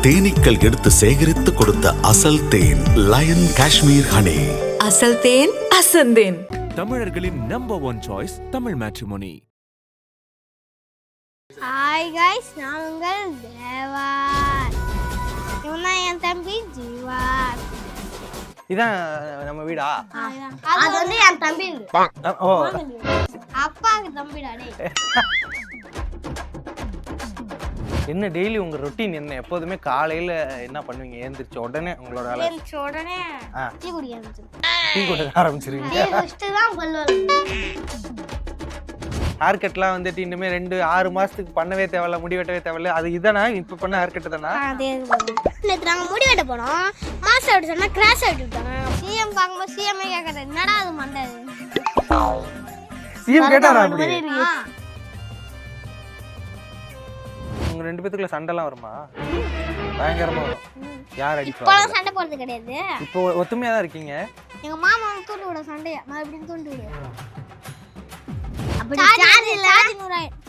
தேனீக்கள் எடுத்து சேகரித்து கொடுத்த அசல் தேன் லயன் காஷ்மீர் ஹனி. அசல் தேன் அசந்தேன். தமிழர்களின் number 1 choice Tamil matrimony. Hi guys, நான் உங்கள் தேவா. இவன் தான் என் தம்பி ஜீவா. இதான் நம்ம வீடா? அது வந்து என் தம்பி. ஓ, அப்பாவுக்கு தம்பிடா. டேய், என்ன டெய்லி உங்க ரொட்டீன் என்ன? எப்போதுமே காலையில என்ன பண்ணுவீங்க? எழுந்திரிச்ச உடனே உங்களோட வேலை எழுந்திரிச்ச உடனே டீ குடிக்க ஆரம்பிச்சிருவேன். டீ குடிக்க ஆரம்பிச்சிருவீங்க? டீ குடிச்சிட்டு தான் பல்லுவலி. ஹேர் கட்லாம் வந்துட்டு இன்னுமே 6 மாசத்துக்கு பண்ணவே தேவையில்ல, முடி வெட்டவே தேவையில்ல. அது இதானா இப்ப பண்ண ஹேர் கட் தானா? அதே நேற்று நாங்கள் முடி வெட்ட போனோம். மாஸ்டர் அப்படி சொன்னா கிராஸ் ஆகிட்டு விட்டாங்க. சிஎம் பார்க்கும்போது சிஎம்ஏ கேட்கறது என்னடா அது மண்டது. சிஎம் கேட்டாரா? அப்படி உங்க 2 பேத்துக்குள்ள சண்டைலாம் வருமா? பயங்கரமா வரும். யார் அடிப்பா? இப்போலாம் சண்டை போடுறது கிடையாது. இப்போ ஒத்துமையா தான் இருக்கீங்க. எங்க மாமா வந்து தூண்டு விட சண்டையா மறுபடியும் தூண்டு விடு. அப்படி சார்ஜ் இல்ல,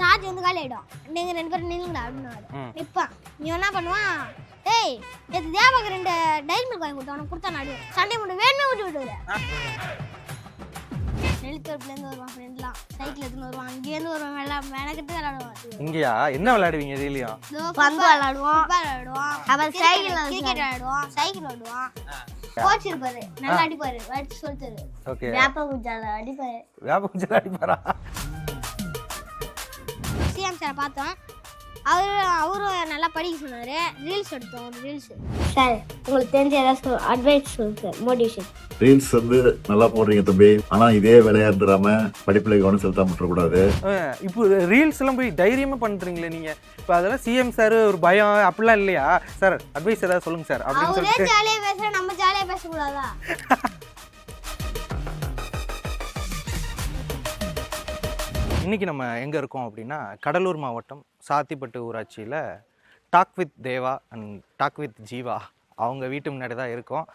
சார்ஜ் வந்து காலி ஆயிடும். நீங்க 2 பேரும் நில்லுங்கடா அப்படின்னு நிப்பான். நீ என்ன பண்ணுவான்? டேய், நேத்து தேவாக்கு 2 டைரி மில்க் வாங்கி கொடுத்தா, உனக்கு கொடுத்தா நாடு சண்டை மட்டும் வேணுமே விட்டு விடுற. நெல்லித்தோப்புலேருந்து வருவான் ஃப்ரெண்ட்லாம், சைக்கிள் எடுத்துன்னு வருவான், அங்கேருந்து வருவான், எல்லாம் மெனக்கிட்டு விளையாடுவான். இங்கயா என்ன விளையாடுவீங்க டெய்லியும்? பந்து விளையாடுவோம், அப்புறம் சைக்கிள் கிரிக்கெட் விளையாடுவோம், சைக்கிள் விளையாடுவோம். கோச் இருப்பாரு, நல்லா அடிப்பாரு, அடிச்சு சொல்லிட்டாரு. ஓகே, வேப்ப குஞ்சால அடிப்பாரு. வேப்ப குஞ்சால அடிப்பாரா? சிஎம் சார் பார்த்தோம், அவரும் நல்லா படிக்க சொன்னாரு. ரீல்ஸ் எடுத்தோம், ஒரு ரீல்ஸ். சார் உங்களுக்கு தெரிஞ்ச ஏதாச்சும் அட்வைஸ் சொல்லுங்க சார், மோட்டிவேஷன். ரீல்ஸ் வந்து நல்லா போடுறீங்க தம்பி, ஆனா இதே வேலையா இருந்துடாம படிப்புல கவனம் செலுத்தாம விட்டுறக்கூடாது. இப்போ ரீல்ஸ் எல்லாம் போய் தைரியமா பண்றீங்களே நீங்க. இப்போ அதெல்லாம் சிஎம் சார் ஒரு பயம் அப்படிலாம் இல்லையா? சார் அட்வைஸ் ஏதாவது சொல்லுங்க சார் அப்படின்னு அவரே சொல்லிட்டு ஜாலியா பேசுற, நம்ம ஜாலியா பேசக்கூடாதா? இன்னைக்கு நம்ம எங்க இருக்கோம் அப்படின்னா, கடலூர் மாவட்டம் சாத்திப்பட்டு ஊராட்சியில talk with Deva and talk with Jeeva அவங்க வீட்டு முன்னாடி தான் இருக்கோம்.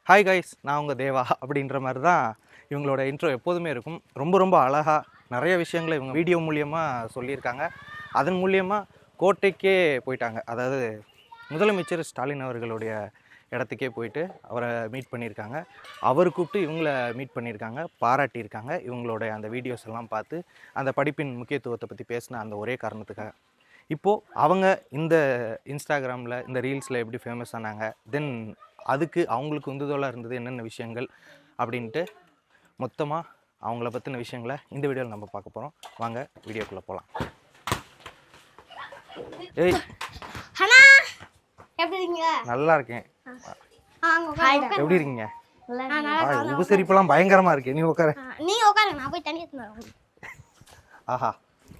ஹாய் கைஸ், நான் உங்கள் தேவா அப்படின்ற மாதிரி தான் இவங்களோட இன்ட்ரோ எப்போதுமே இருக்கும். ரொம்ப ரொம்ப அழகாக நிறைய விஷயங்களை இவங்க வீடியோ மூலியமாக சொல்லியிருக்காங்க. அதன் மூலியமாக கோட்டைக்கே போயிட்டாங்க. அதாவது முதலமைச்சர் ஸ்டாலின் அவர்களுடைய இடத்துக்கே போயிட்டு அவரை மீட் பண்ணியிருக்காங்க. அவர் கூப்பிட்டு இவங்கள மீட் பண்ணியிருக்காங்க, பாராட்டியிருக்காங்க. இவங்களோட அந்த வீடியோஸ் எல்லாம் பார்த்து அந்த படிப்பின் முக்கியத்துவத்தை பற்றி பேசின அந்த ஒரே காரணத்துக்காக இப்போது அவங்க இந்த இன்ஸ்டாகிராமில் இந்த ரீல்ஸில் எப்படி ஃபேமஸ் ஆனாங்க, தென் அதுக்கு அவங்களுக்கு உந்துதலாக இருந்தது என்னென்ன விஷயங்கள் அப்படின்ட்டு மொத்தமாக அவங்கள பற்றின விஷயங்களை இந்த வீடியோவில் நம்ம பார்க்க போகிறோம். வாங்க வீடியோக்குள்ளே போகலாம். ஏய், எப்படி இருக்கீங்க? நல்லா இருக்கேன். எப்படி இருக்கீங்க? நல்லா. உபசரிப்பெல்லாம் பயங்கரமாக இருக்கு. நீ உட்கார. நீங்க உட்காருங்க, நான் போய் தண்ணி எடுத்துன்னு வரேன். ஆஹா,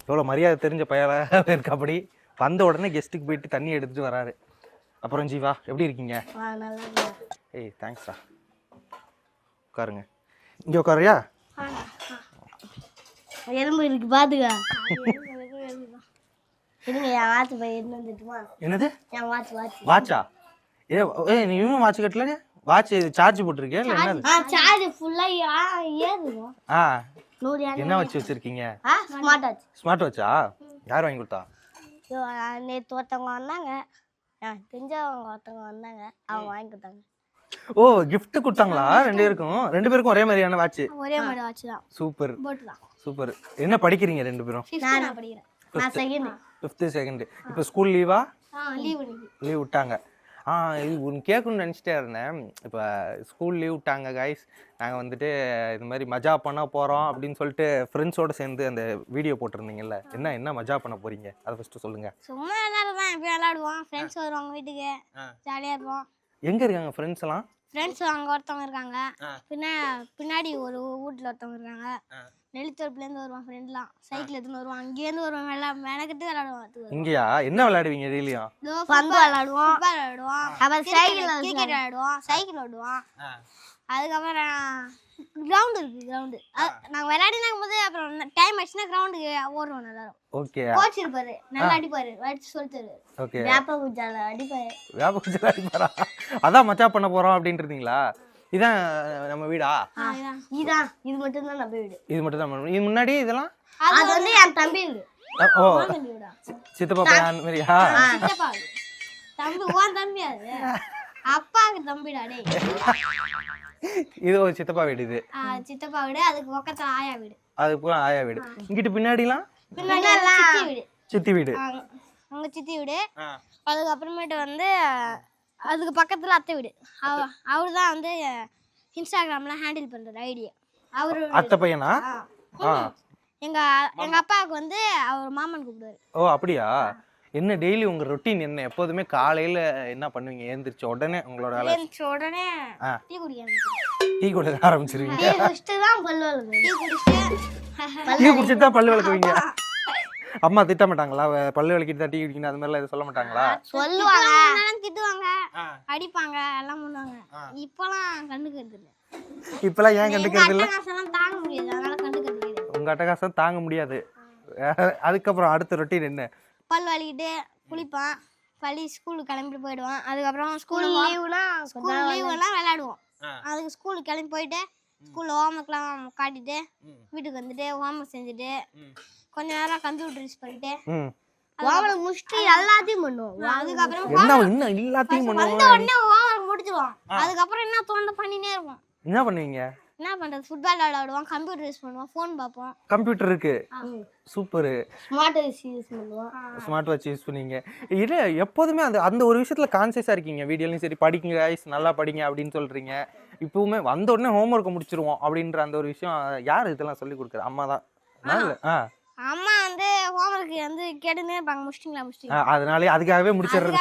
எவ்வளோ மரியாதை தெரிஞ்ச பையனாக இருக்கு. அப்படி வந்த உடனே கெஸ்ட்டுக்கு போயிட்டு தண்ணி எடுத்துகிட்டு வராரு. அப்புறம் ஜீவா எப்படி இருக்கீங்க? ஏய், தேங்க்ஸ்டா. உட்காருங்க. இங்கே உட்காரியா? எறும்பு இருக்கு பாத்துக்க. இருங்க, என் வாட்ச் போய் எடுத்து வந்துட்டுமா? என்னது? என் வாட்ச் வாட்சா? ஏ நீ இன்னும் வாட்ச் கட்டல? வாட்ச் சார்ஜ் போட்டிருக்கேன் இல்லை என்னது? சார்ஜ் ஃபுல்லா ஏறும். ஆ, என்ன வச்சு வச்சிருக்கீங்க? Smart watch. ஸ்மார்ட் வாட்சா? யார் வாங்கி கொடுத்தா? நேற்று ஒருத்தவங்க வந்தாங்க, தெரிஞ்சவங்க ஒருத்தவங்க வந்தாங்க, அவங்க வாங்கி கொடுத்தாங்க. ஓ, gift கொடுத்தாங்களா? 2 பேருக்கும் ஒரே மாதிரியான வாட்ச்? ஒரே மாதிரி வாட்ச் தான். சூப்பர் போட்டுதான். சூப்பர். என்ன படிக்கிறீங்க 2 பேரும்? நான் படிக்கிறேன். நான் செகண்ட். 5th second. இப்போ ஸ்கூல் லீவா? லீவ் விட்டாங்க. இது ஒன்று கேட்கணும்னு நினச்சிட்டே இருந்தேன். இப்போ ஸ்கூல் லீவ் விட்டாங்க கைஸ், நாங்கள் வந்துட்டு இது மாதிரி மஜா பண்ண போகிறோம் அப்படின்னு சொல்லிட்டு ஃப்ரெண்ட்ஸோடு சேர்ந்து அந்த வீடியோ போட்டிருந்தீங்கல்ல, என்ன மஜா பண்ண போகிறீங்க அதை ஃபஸ்ட்டு சொல்லுங்கள். சும்மா விளையாடுவேன், எப்பயும் விளையாடுவோம். ஃப்ரெண்ட்ஸ் வருவாங்க வீட்டுக்கு, ஜாலியாக இருப்போம். எங்கே இருக்காங்க ஃப்ரெண்ட்ஸ் எல்லாம்? ஃப்ரெண்ட்ஸ் அங்கே ஒருத்தவங்க இருக்காங்க, பின்னாடி ஒரு வீட்டில் ஒருத்தவங்க இருக்காங்க. நெல்லித்தோப்புலேருந்து வருவான் ஃப்ரெண்ட்லாம், சைக்கிள் எடுத்துன்னு வருவான், அங்கேருந்து வருவான், எல்லாம் மெனக்கிட்டு விளையாடுவான். இங்கேயா என்ன விளையாடுவீங்க டெய்லியும்? பந்து விளையாடுவோம், அப்புறம் சைக்கிள் கிரிக்கெட் விளையாடுவோம், சைக்கிள் விளையாடுவோம். அதுக்கப்புறம் கிரவுண்ட் இருக்கு, கிரவுண்டு நாங்கள் விளையாடினாக்கும் போது அப்புறம் டைம் ஆச்சுன்னா கிரவுண்டுக்கு ஓடுவோம் எல்லாரும். ஓகே, கோச் இருப்பாரு, நல்லா அடிப்பாரு, அடிச்சு சொல்லிட்டாரு. ஓகே, வேப்ப குஞ்சால அடிப்பாரு. வேப்ப குஞ்சால அடிப்பாரா? அதான் மச்சா பண்ண போகிறோம் அப்படின்ட்டு இருந்தீங்களா? இதான் நம்ம வீடா? இதான், இது மட்டும் தான் நம்ம வீடு. இது மட்டும் தான். இது முன்னாடி இதெல்லாம் அது வந்து என் தம்பி வீடு. ஓ, சித்தப்பா பையன் மாதிரியா? சித்தப்பா தம்பி உன் தம்பி அது அப்பாவுக்கு தம்பிடா டேய். இது ஒரு சித்தப்பா வீடு இது. சித்தப்பா வீடு, அதுக்கு பக்கத்துல ஆயா வீடு, அது பூரா ஆயா வீடு. இங்கிட்டு பின்னாடிலாம் பின்னாடி சித்தி வீடு, சித்தி வீடு. உங்க சித்தி வீடு. அதுக்கப்புறமேட்டு வந்து அதுக்கு பக்கத்துல அத்தை வீடு. அவரு தான் வந்து இன்ஸ்டாகிராம்ல ஹேண்டில் பண்றது ஐடியா. அவரு அத்தை பையனா? எங்க எங்க அப்பாவுக்கு வந்து அவர் மாமன் கூப்பிடுவாரு. ஓ அப்படியா? என்ன டெய்லி உங்க ரொட்டீன் என்ன? எப்போதுமே காலையில என்ன பண்ணுவீங்க? எழுந்திரிச்ச உடனே உங்களோட வேலை? எழுந்திரிச்ச உடனே டீ குடிக்க டீ குடிக்க ஆரம்பிச்சிருவீங்க? டீ குடிச்சிட்டு தான் பல்லு விளக்குவேன். டீ குடிச்சிட்டு தான் பல்லு விளக்குவீங்க? அம்மா திட்ட மாட்டாங்களா? பல்லு விளக்கிட்டு தான் டீ குடிக்கணும் அது மாதிரிலாம் எதுவும் சொல்ல மாட்டாங்களா? சொல்லுவாங்க, திட்டுவாங்க, அடிப்பாங்க, எல்லாம் பண்ணுவாங்க. இப்பெல்லாம் கண்டுக்கிறது இல்லை. இப்பெல்லாம் ஏன் கண்டுக்கிறது இல்லை? தாங்க முடியாது, அதனால கண்டுக்கிறது இல்லை. உங்க அட்டகாசம் தாங்க முடியாது. அதுக்கப்புறம் அடுத்த ரொட்டீன் என்ன? பல் வலிக்கிட்டு குளிப்பான், ஸ்கூலுக்கு கிளம்பிட்டு போயிடுவான். அதுக்கப்புறம் ஸ்கூல் லீவுனா விளையாடுவோம். அதுக்கு ஸ்கூலுக்கு கிளம்பி போயிட்டு ஸ்கூல்ல ஹோம்ஒர்க்லாம் காட்டிட்டு வீட்டுக்கு வந்துட்டு ஹோம்ஒர்க் செஞ்சுட்டு கொஞ்ச நேரம் கம்ப்யூட்டர் யூஸ் பண்ணிட்டு ஹோம்ஒர்க் முடிச்சுட்டு எல்லாத்தையும் பண்ணுவோம். அதுக்கப்புறம் எல்லாத்தையும் வந்த உடனே ஹோம்ஒர்க் முடிச்சிடுவோம். அதுக்கப்புறம் என்ன தோணுது பண்ணினே இருப்போம். என்ன பண்ணுவீங்க? என்ன பண்றது, ஃபுட்பால் விளையாடுவோம், கம்ப்யூட்டர் யூஸ் பண்ணுவோம், ஃபோன் பார்ப்போம். கம்ப்யூட்டர் இருக்கு, சூப்பர். ஸ்மார்ட் வாட்ச் யூஸ் பண்ணுவோம். ஸ்மார்ட் வாட்ச் யூஸ் பண்ணீங்க. இல்ல எப்போதுமே அந்த ஒரு விஷயத்துல கான்சியஸா இருக்கீங்க. வீடியோலயும் சரி, படிங்க गाइस, நல்லா படிங்க அப்படின்னு சொல்றீங்க. இப்பவுமே வந்த உடனே ஹோம்ஒர்க் முடிச்சிருவோம் அப்படின்ற அந்த ஒரு விஷயம் யார் இதெல்லாம் சொல்லி கொடுக்குறது? அம்மா தான். அம்மா வந்து ஹோம்ஒர்க் வந்து கேட்டுனே இருப்பாங்க, முடிச்சிட்டீங்களா அதனாலே அதுக்காகவே முடிச்சிடுறது.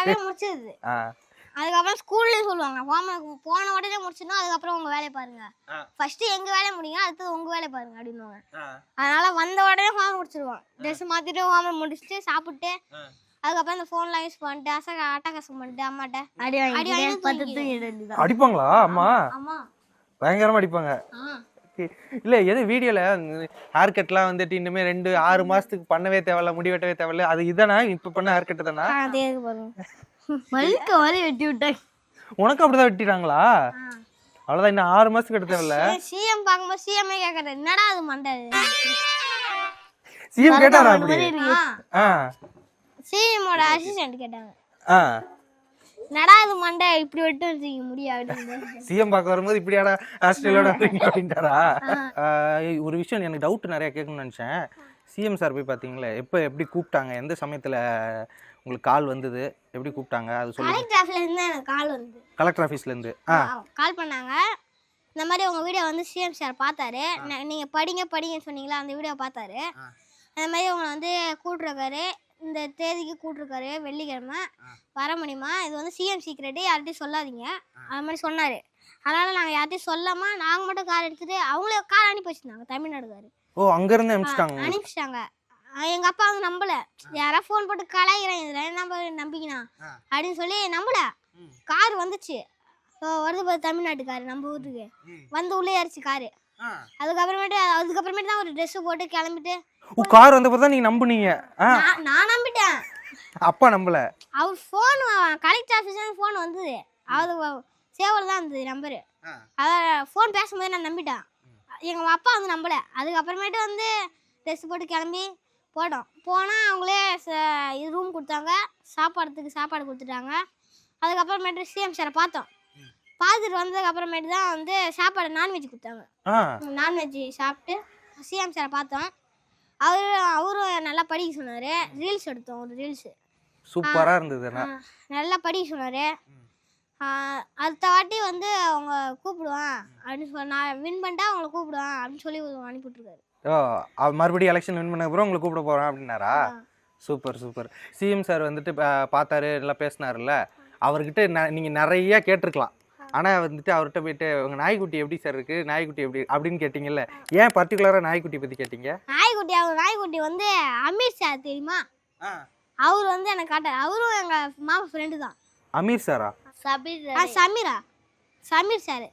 அதுக்கப்புறம் ஸ்கூல்லயும் சொல்லுவாங்க, ஹோம்ஒர்க் போன உடனே முடிச்சிடணும், அதுக்கப்புறம் உங்க வேலையை பாருங்க, ஃபர்ஸ்ட் எங்க வேலையை முடியுங்க, அடுத்தது உங்க வேலையை பாருங்க அப்படின்னுவாங்க. அதனால வந்த உடனே ஹோம்ஒர்க் முடிச்சிருவோம். ட்ரெஸ் மாத்திட்டு ஹோம்ஒர்க் முடிச்சுட்டு சாப்பிட்டு அதுக்கப்புறம் இந்த போன்லாம் யூஸ் பண்ணிட்டு அட்டகாசம் பண்ணிட்டு அம்மாட்ட அடிப்பாங்களா? அம்மா பயங்கரமா அடிப்பாங்க. இல்ல எது வீடியோல ஹேர் கட்லாம் வந்துட்டு இன்னுமே 2-6 மாசத்துக்கு பண்ணவே தேவையில்ல, முடி வெட்டவே தேவையில்ல, அது இதானா? இப்ப பண்ண ஹேர் கட் தானா? வெட்டி விட்டேன். உனக்கு அப்படிதான் வெட்டிட்டாங்களா? அவ்வளவுதான், இன்னும் 6 மாசத்துக்கு எடுத்த தேவையில்ல. சிஎம் பாக்கும்போது சிஎம்ஏ கேக்குறது, என்னடா அது மண்டை? சிஎம் கேட்டாரா? அப்படி சிஎமோட அசிஸ்டன்ட் கேட்டாங்க, நடா இது மண்டை இப்படி வெட்டு வச்சுக்க முடியாது. சிஎம் பார்க்க வரும்போது இப்படியாடா ஹாஸ்டலோட அப்படின்ட்டாரா? ஒரு விஷயம் எனக்கு டவுட் நிறைய கேட்கணும்னு நினைச்சேன். சிஎம் சார் போய் பார்த்தீங்களே, எப்படி கூப்பிட்டாங்க? எந்த சமயத்தில் உங்களுக்கு கால் வந்தது? எப்படி கூப்பிட்டாங்க அது சொல்லுங்க. கலெக்டர் ஆஃபீஸ்லேருந்து எனக்கு கால் வந்தது. கலெக்டர் ஆஃபீஸ்லேருந்து கால் பண்ணாங்க. இந்த மாதிரி உங்கள் வீடியோ வந்து சிஎம் சார் பார்த்தாரு, நீங்கள் படிங்கன்னு சொன்னீங்களா, அந்த வீடியோ பார்த்தாரு. அந்த மாதிரி உங்களை வந்து கூப்பிட்ருக்காரு, இந்த தேதிக்கு கூப்பிட்ருக்காரு, வெள்ளிக்கிழமை வர முடியுமா, இது வந்து சிஎம் சீக்ரெட்டு, யார்கிட்டையும் சொல்லாதீங்க அது மாதிரி சொன்னார். அதனால் நாங்கள் யார்கிட்டையும் சொல்லாமல் நாங்கள் மட்டும் கார் எடுத்துகிட்டு அவங்களே கார் அனுப்பி வச்சுருந்தாங்க, தமிழ்நாடுக்காரு. ஓ அங்கேருந்து அனுப்பிச்சிட்டாங்க. எங்கள் அப்பா வந்து நம்பலை, யாராவது ஃபோன் போட்டு கலாய்கிறேன், இதில் நம்ம நம்பிக்கினா அப்படின்னு சொல்லி நம்பலை. கார் வந்துச்சு, வருது போது தமிழ்நாட்டுக்காரு நம்ம ஊருக்கு வந்து உள்ளே ஏறிச்சு காரு. அதுக்கப்புறமேட்டு தான் ஒரு ட்ரெஸ் போட்டு கிளம்பிட்டு கார் வந்த போது தான் நீங்க நம்புனீங்க? நான் நம்பிட்டேன், அப்பா நம்பல. அவர் ஃபோன் கலெக்டர் ஆஃபீஸ்ல ஃபோன் வந்தது, அது சேவல் தான் இருந்தது நம்பரு. அதான் ஃபோன் பேசும்போது நான் நம்பிட்டேன். எங்கள் அப்பா வந்து நம்பலை. அதுக்கப்புறமேட்டு வந்து ட்ரெஸ் போட்டு கிளம்பி போனால் அவங்களே ரூம் கொடுத்தாங்க, சாப்பாடு கொடுத்துட்டாங்க. அதுக்கப்புறமேட்டு சிஎம் சாரை பார்த்துட்டு வந்ததுக்கப்புறமேட்டு தான் வந்து சாப்பாடு நான்வெஜ் கொடுத்தாங்க. நான்வெஜ் சாப்பிட்டு சிஎம் சாரை பார்த்தோம். அவரும் நல்லா படிக்க சொன்னார். ரீல்ஸ் எடுத்தோம், ஒரு ரீல்ஸு சூப்பராக இருந்தது, நல்லா படிக்க சொன்னார். அடுத்த வாட்டி வந்து அவங்க கூப்பிடுவான் அப்படின்னு சொல்லி, நான் வின் பண்ணிட்டா அவங்கள கூப்பிடுவான் அப்படின்னு சொல்லி அனுப்பிவிட்ருக்காரு. மறுபடியும் எலெக்ஷன் வின் பண்ண அப்புறம் உங்களை கூப்பிட போகிறேன் அப்படின்னாரா? சூப்பர். சிஎம் சார் வந்துட்டு பார்த்தாரு, நல்லா பேசினார்ல, அவர்கிட்ட நீங்கள் நிறையா கேட்டிருக்கலாம். ஆனால் வந்துட்டு அவர்கிட்ட போயிட்டு உங்கள் நாய்க்குட்டி எப்படி சார் இருக்குது, நாய்க்குட்டி எப்படி அப்படின்னு கேட்டிங்கல்ல, ஏன் பர்டிகுலராக நாய்க்குட்டி பற்றி கேட்டீங்க? நாய்க்குட்டி வந்து அமீர் சார் தெரியுமா, அவர் வந்து எனக்கு காட்டார். அவரும் எங்கள் மாமா ஃப்ரெண்டு தான். அமீர் சாரா? சமீர் சார்.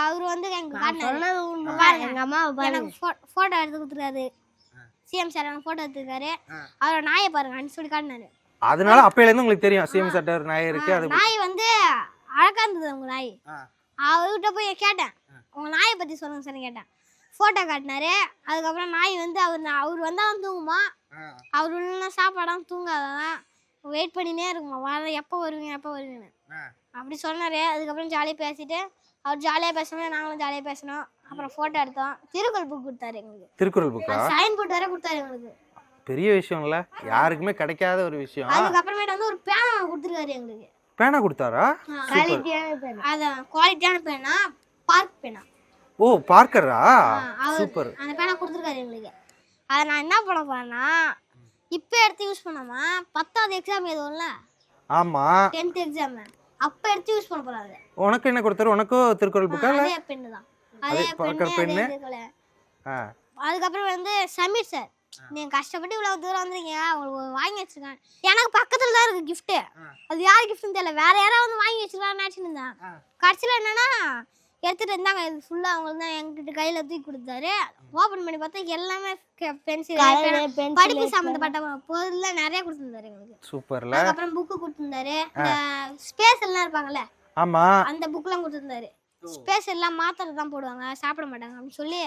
அவர் வந்து எனக்கு காட்டினாரு, எங்கள் அம்மா எனக்கு ஃபோட்டோ எடுத்து கொடுத்துருக்காரு. சிஎம் சார் எனக்கு ஃபோட்டோ எடுத்துருக்காரு, அவரோட நாயை பாருங்க அப்படின்னு சொல்லி காட்டினாரு. அதனால அப்பையிலேருந்து உங்களுக்கு தெரியும் சிஎம் சார் நாய் இருக்கு. அது நாய் வந்து அழகா இருந்தது உங்க நாய். அவர்கிட்ட போய் கேட்டேன், உங்க நாயை பத்தி சொல்லுங்க சார் கேட்டேன். ஃபோட்டோ காட்டினாரு. அதுக்கப்புறம் நாய் வந்து அவர் வந்தாலும் தூங்குமா, அவர் இல்லைன்னா சாப்பாடாலும் தூங்காதான், வெயிட் பண்ணினே இருக்குமா எப்போ வருவீங்கன்னு அப்படி சொன்னார். அதுக்கப்புறம் ஜாலியாக பேசிட்டு அவர் ஜாலியாக பேசணும், நாங்களும் ஜாலியாக பேசணும். அப்புறம் ஃபோட்டோ எடுத்தோம். திருக்குறள் புக் கொடுத்தாரு எங்களுக்கு. திருக்குறள் புக்கா? சைன் போட்டு வர கொடுத்தாரு எங்களுக்கு. பெரிய விஷயம் இல்ல, யாருக்குமே கிடைக்காத ஒரு விஷயம். அதுக்கப்புறமேட்டு வந்து ஒரு பேனா கொடுத்துருக்காரு எங்களுக்கு. பேனா கொடுத்தாரா? அதான் குவாலிட்டியான பேனா, பார்க் பேனா. ஓ பார்க்கரா? சூப்பர். அந்த பேனா கொடுத்துருக்காரு எங்களுக்கு. அதை நான் என்ன பண்ண போறேன்னா இப்போ எடுத்து யூஸ் பண்ணாமா 10வது எக்ஸாம் எதுவும்ல. ஆமா 10th எக்ஸாம் அப்போ எடுத்து யூஸ் பண்ண போறாரு. உனக்கு என்ன கொடுத்தாரு? உனக்கும் திருக்குறள் புக்கா? அதே பென்னு தான். அதே பென்னு. அதுக்கப்புறம் வந்து சமீர் சார், நீங்க கஷ்டப்பட்டு இவ்வளவு தூரம் வந்தீங்க, உங்களுக்கு வாங்கி வச்சிருக்கேன். எனக்கு பக்கத்துல தான் இருக்கு கிஃப்ட். அது யார் கிஃப்ட்னு தெரியல, வேற யாராவது வந்து வாங்கி வச்சிருக்கான்னு நினைச்சிருந்தேன். கடைசியில் என்னன்னா எடுத்துட்டு இருந்தாங்க. இது ஃபுல்லா அவங்களுக்கு தான் எங்கிட்ட கையில தூக்கி கொடுத்தாரு. ஓபன் பண்ணி பார்த்தா எல்லாமே பென்சில், படிப்பு சம்பந்தப்பட்ட பொருள் நிறைய கொடுத்துருந்தாரு எங்களுக்கு. சூப்பர்ல. அதுக்கப்புறம் புக்கு கொடுத்துருந்தாரு. இந்த ஸ்பேஸ் எல்லாம் இருப்பாங்கல்ல, ஆமா அந்த புக்லாம் கொடுத்துருந்தாரு. ஸ்பேஸ் எல்லாம் மாத்திரை தான் போடுவாங்க, சாப்பிட மாட்டாங்க அப்படின்னு சொல்லி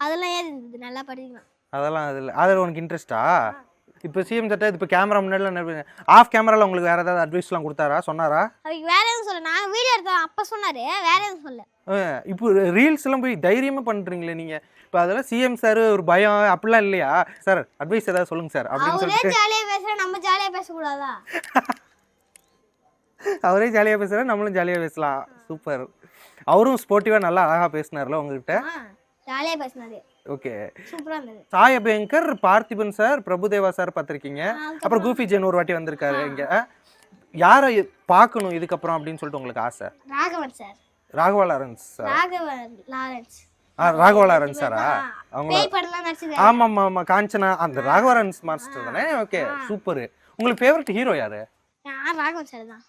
அதெல்லாம் ஏறி இருந்தது. நல்லா படிக்கலாம். அதெல்லாம் அதில் உனக்கு இன்ட்ரெஸ்டா? இப்போ சிஎம் சட்டை இப்போ கேமரா முன்னாடி ஆஃப் கேமரால உங்களுக்கு வேற ஏதாவது அட்வைஸ்லாம் கொடுத்தாரா, சொன்னாரா? அதுக்கு வேற எதுவும் சொல்ல, நான் வீடியோ எடுத்தோம் அப்போ சொன்னாரு, வேற எதுவும் சொல்ல. இப்போ ரீல்ஸ் எல்லாம் போய் தைரியமா பண்றீங்களே நீங்க. இப்போ அதெல்லாம் சிஎம் சார் ஒரு பயம் அப்படிலாம் இல்லையா? சார் அட்வைஸ் ஏதாவது சொல்லுங்க சார் அப்படின்னு சொல்லிட்டு. ஜாலியா பேசுறேன், நம்ம ஜாலியா பேசக்கூடாதா? அவரே ஜாலியா பேசுறாரு, நம்மளும் ஜாலியா பேசலாம். சூப்பர். அவரும் ஸ்போர்ட்டிவா நல்லா அழகா பேசினார்ல உங்ககிட்ட? ஜாலியா பேசினாரு. ஓகே, சூப்பரா இருந்தது. சாய் அபியங்கர், பார்த்திபன் சார், பிரபுதேவா சார் பார்த்திருக்கீங்க. அப்புறம் கூஃபி ஜென் ஒரு வாட்டி வந்திருக்காரு இங்க. யாரை பார்க்கணும் இதுக்கப்புறம் அப்படின்னு சொல்லிட்டு உங்களுக்கு ஆசை? ராகவன் சார். ராகவா லாரன்ஸ் சார். ராகவா லாரன்ஸ் சாரா? அவங்க ஆமா ஆமா காஞ்சனா அந்த ராகவா லாரன்ஸ் மாஸ்டர் தானே? Okay super. உங்களுக்கு ஃபேவரட் ஹீரோ யாரு? ராகவன் சார் தான்.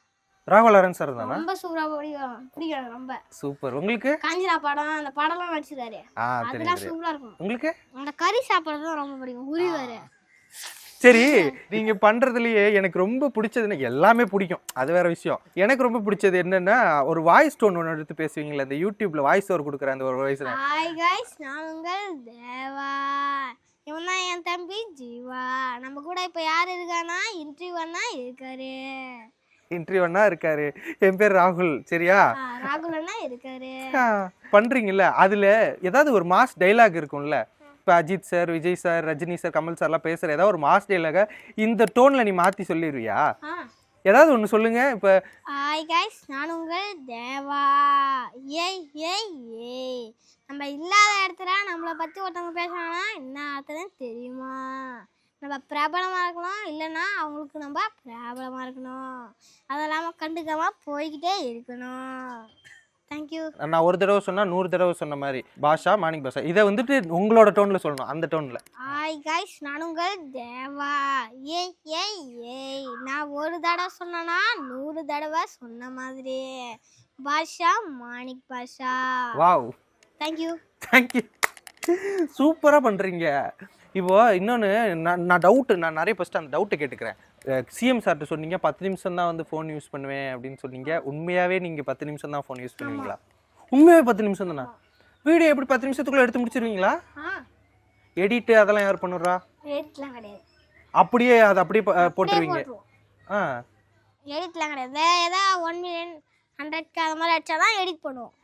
ராகவா லாரன்ஸ் சார் தானா? ரொம்ப சூப்பரா பிடிக்கும். ரொம்ப சூப்பர். உங்களுக்கு காஞ்சனா படம், அந்த படம்லாம் நடிச்சிருக்காரு. அதெல்லாம் சூப்பரா இருக்கும். உங்களுக்கு அந்த கறி சாப்பிடுறது தான் ரொம்ப பிடிக்கும். உரிவாரு. சரி, நீங்க பண்றதுலயே எனக்கு ரொம்ப பிடிச்சதுன்னா எல்லாமே பிடிக்கும், அது வேற விஷயம். எனக்கு ரொம்ப பிடிச்சது என்னன்னா ஒரு வாய்ஸ் டோன் ஒன்று எடுத்து பேசுவீங்களா, அந்த யூடியூப்ல வாய்ஸ் ஓவர் கொடுக்குற அந்த ஒரு வாய்ஸ். ஹாய் गाइस, நான் உங்கள் தேவா. இவன் தான் என் தம்பி ஜீவா. நம்ம கூட இப்போ யார் இருக்கானா, இன்டர்வியூனா இருக்காரு. இன்டர்வியூனா இருக்காரு. என் பேர் ராகுல். சரியா? ராகுல்னா இருக்காரு. பண்றீங்கல்ல, அதுல ஏதாவது ஒரு மாஸ் டைலாக் இருக்கும்ல. இப்போ Ajith sir, Vijay sir, Rajini sir, Kamal சார்லாம் பேசுகிற ஏதாவது ஒரு மாஸ் டைலாக இந்த டோனில் நீ மாற்றி சொல்லிடுவியா? ஏதாவது ஒன்று சொல்லுங்க. இப்போ ஹாய் गाइस, நான் உங்கள் தேவா. ஏய் ஏய் ஏய், நம்ம இல்லாத இடத்துல நம்மளை பற்றி ஒருத்தவங்க பேசுனாங்கன்னா என்ன அர்த்தம் தெரியுமா? நம்ம பிரபலமாக இருக்கணும், இல்லைன்னா அவங்களுக்கு நம்ம பிரபலமாக இருக்கணும். அதெல்லாமல் கண்டுக்காமல் போய்கிட்டே இருக்கணும். தேங்க்யூ. நான் ஒரு தடவை சொன்னால் 100 தடவை சொன்ன மாதிரி பாஷா, மாணிக் பாஷா, இதை வந்துட்டு உங்களோட டோனில் சொல்லணும், அந்த டோனில். ஹாய் गाइस, நான் உங்கள் தேவா. ஏய் ஏய் ஏய், நான் ஒரு தடவை சொன்னா 100 தடவை சொன்ன மாதிரி. Basha, Manik Basha. Wow, thank you. Thank you. சூப்பராக பண்ணுறீங்க. இப்போ இன்னொன்று நான் டவுட்டு, நான் நிறைய ஃபஸ்ட்டு அந்த டவுட்டை கேட்டுக்கிறேன். சிஎம் சார்கிட்ட சொன்னீங்க 10 நிமிஷம் தான் வந்து ஃபோன் யூஸ் பண்ணுவேன் அப்படின்னு சொன்னீங்க. உண்மையாகவே நீங்கள் 10 நிமிஷம் தான் ஃபோன் யூஸ் பண்ணுவீங்களா? உண்மையாகவே 10 நிமிஷம் தானா? வீடியோ எப்படி 10 நிமிஷத்துக்குள்ளே எடுத்து முடிச்சிருவீங்களா? எடிட்டு அதெல்லாம் யார் பண்ணுறா? எடிட்லாம் கிடையாது, அப்படியே அதை அப்படியே போட்டுருவீங்க? எடிட்லாம் கிடையாது. ஏதாவது 1 மில்லியன் 100K அது மாதிரி அடிச்சா தான் எடிட் பண்ணுவோம்.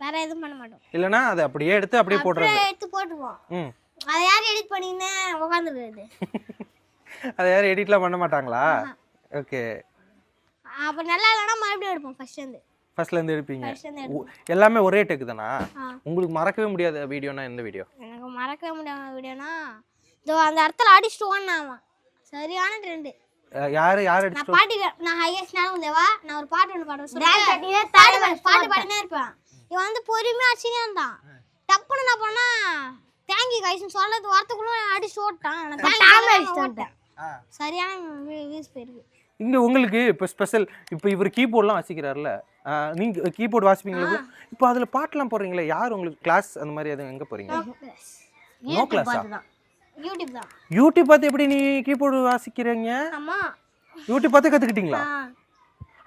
வேற எதுவும் பண்ண மாட்டோம். இல்லைன்னா அதை அப்படியே எடுத்து அப்படியே போட்டுருவோம். எடுத்து போட்டுருவோம். அதை யார் எடிட் பண்ணின்னு உட்காந்துருக்குது? அதை யாரும் எடிட்லாம் பண்ண மாட்டாங்களா? ஓகே. அப்போ நல்லா இல்லைன்னா மறுபடியும் எடுப்போம் ஃபர்ஸ்ட்லேருந்து எடுப்பீங்க. எல்லாமே ஒரே டேக்கு தானா? உங்களுக்கு மறக்கவே முடியாத வீடியோனா எந்த வீடியோ? எனக்கு மறக்கவே முடியாத வீடியோனா இதோ அந்த இடத்துல அடிச்சுட்டு ஓடினாமா, சரியான ட்ரெண்டு. யார் அடிச்சுட்டு? நான் ஹையஸ்ட் நானும் தேவா. நான் ஒரு பாட்டு ஒன்று பாடுவேன், பாட்டு பாடினே இருப்பேன். இவன் வந்து பொறுமையாக அடிச்சுனே இருந்தான். டப்புன்னு நான் பண்ணா தேங்க்யூ கைஸ்ன்னு சொல்றது வார்த்தைக்குள்ள அடிச்சு ஓட்டான். சரியான வியூஸ் போயிருக்கு. இங்கே உங்களுக்கு இப்போ ஸ்பெஷல், இப்போ இவர் கீபோர்ட்லாம் வாசிக்கிறாருல்ல, நீங்கள் கீபோர்டு வாசிப்பீங்களா? இப்போ அதில் பாட்டெலாம் போடுறீங்களே, யார் உங்களுக்கு கிளாஸ் அந்த மாதிரி எதுவும் எங்கே போகிறீங்க? நோ கிளாஸா? யூடியூப் தான். யூடியூப் பார்த்து எப்படி நீ கீபோர்டு வாசிக்கிறீங்க? ஆமாம், யூடியூப் பார்த்து கற்றுக்கிட்டீங்களா?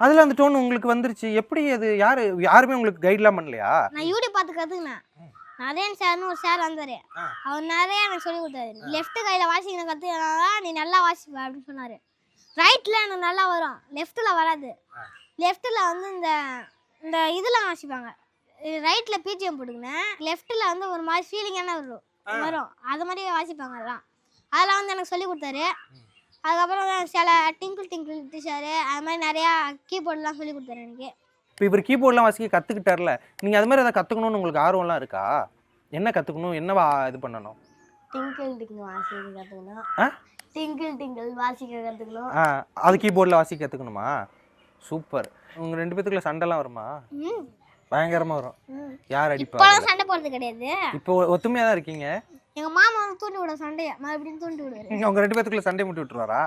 அதில் அந்த டோன் உங்களுக்கு வந்துருச்சு எப்படி? அது யாருமே உங்களுக்கு கைட்லாம் பண்ணலையா? நான் யூடியூப் பார்த்து கற்றுக்கினேன். நரேன் சார்னு ஒரு சார் வந்தார், அவர் நிறைய எனக்கு சொல்லி கொடுத்தாரு. லெஃப்ட் கையில் வாசிக்கணும் கற்றுக்கினா நீ நல்லா வாசிப்ப அப்படின்னு சொன்னார். ரைட்டில் எனக்கு நல்லா வரும், லெஃப்ட்டில் வராது. லெஃப்ட்டில் வந்து இந்த இந்த இதெல்லாம் வாசிப்பாங்க. ரைட்டில் பிஜிஎம் போட்டுக்கினேன், லெஃப்ட்டில் வந்து ஒரு மாதிரி ஃபீலிங்கான வரும், அது மாதிரி வாசிப்பாங்க. அதெல்லாம் வந்து எனக்கு சொல்லி கொடுத்தாரு. அதுக்கப்புறம் சில டிங்கிள் டிங்கிள் டீச்சரு அது மாதிரி நிறையா கீபோர்டெலாம் சொல்லி கொடுத்தாரு எனக்கு. இப்போ இவர் கீபோர்ட்லாம் வாசிக்க கற்றுக்கிட்டார்ல, நீங்கள் அது மாதிரி அதை கற்றுக்கணும்னு உங்களுக்கு ஆர்வம்லாம் இருக்கா? என்ன கற்றுக்கணும், என்னவா இது பண்ணணும்? டிங்கிள் டிங்கிள் வாசிக்க கற்றுக்கணும். டிங்கிள் டிங்கிள் வாசிக்க கற்றுக்கணும். அது கீபோர்டில் வாசிக்க கற்றுக்கணுமா? சூப்பர். உங்கள் 2 பேத்துக்குள்ள சண்டைலாம் வருமா? பயங்கரமாக வரும். யார் அடிப்பா? இப்போலாம் சண்டை போடுறது கிடையாது. இப்போ ஒத்துமையாக தான் இருக்கீங்க. எங்கள் மாமா வந்து தூண்டி விட சண்டையை மறுபடியும் தூண்டி விடுவாரு. உங்கள் 2 பேத்துக்குள்ள சண்டை முட்டி விட்டுருவாரா?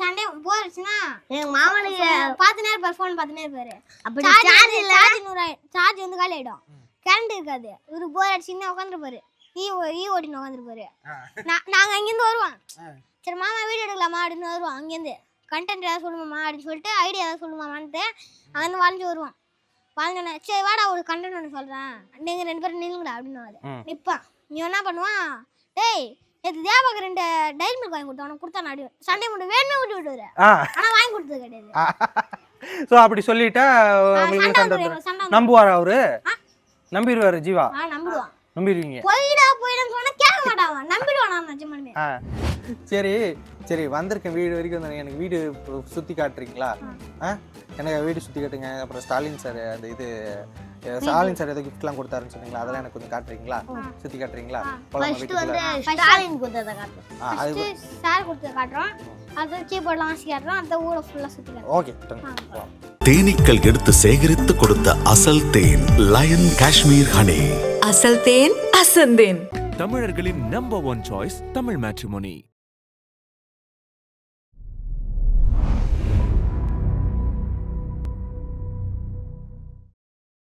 சண்டை போயிடுச்சுன்னா எங்கள் மாமனுக்கு பார்த்துனே இருப்பார், ஃபோன் பார்த்துனே இருப்பாரு. அப்படி சார்ஜ் வந்து காலி ஆகிடும், கரண்ட் இருக்காது. இவரு போர் அடிச்சுன்னா உட்காந்துருப்பாரு, ஈ ஓட்டின்னு உட்காந்துருப்பாரு. நாங்கள் அங்கேருந்து வருவோம், சரி மாமா வீடியோ எடுக்கலாமா அப்படின்னு வருவோம். அங்கேருந்து கண்டென்ட் ஏதாவது சொல்லுமாம்மா அப்படின்னு சொல்லிட்டு ஐடியா ஏதாவது சொல்லுமாமான்ட்டு அங்கேருந்து வாழ்ந்து வருவோம். வாழ்ந்தோன்னே சரி வாடா ஒரு கண்டென்ட் ஒன்று சொல்கிறேன், நீங்கள் 2 பேரும் நில்லுங்கடா அப்படின்னு நிற்பான். நீ என்ன பண்ணுவான், டேய் நேற்று தேவாக்கு 2 டைரி மில்க் வாங்கி கொடுத்தா உனக்கு கொடுத்தா நாடி சண்டை மட்டும் வேணுமே விட்டு விட்டுவாரு. ஆனால் வாங்கி கொடுத்தது கிடையாது. ஸோ அப்படி சொல்லிட்டா உங்களுக்கு சண்டை நம்புவாரா அவரு? நம்பிடுவாரு ஜீவா? நம்பிடுவான். நம்பிடுவீங்க? போயிடான்னு சொன்னா கேட்க மாட்டான், நம்பிடுவான். நான் நிஜமாலுமே. சரி சரி, வந்திருக்கேன் வீடு வரைக்கும் வந்தேன். எனக்கு வீடு சுற்றி காட்டுறீங்களா? எனக்கு வீடு சுற்றி காட்டுங்க. அப்புறம் ஸ்டாலின் சார் அந்த இது ஸ்டாலின் சார் ஏதோ கிஃப்ட்லாம் கொடுத்தாருன்னு சொன்னீங்களா, அதெல்லாம் எனக்கு கொஞ்சம் காட்டுறீங்களா? சுற்றி காட்டுறீங்களா? ஸ்டாலின் கொடுத்ததை காட்டுறோம், அது சார் கொடுத்ததை காட்டுறோம், அது கீபோர்ட்லாம் வாசி காட்டுறோம், அந்த ஊரை ஃபுல்லாக சுற்றி காட்டுறோம். ஓகே. தேனீக்கள் எடுத்து சேகரித்து கொடுத்த அசல் தேன் லயன் காஷ்மீர் ஹனி. அசல் தேன் அசந்தேன். தமிழர்களின் நம்பர் 1 சாய்ஸ் தமிழ் மேட்ரிமோனி.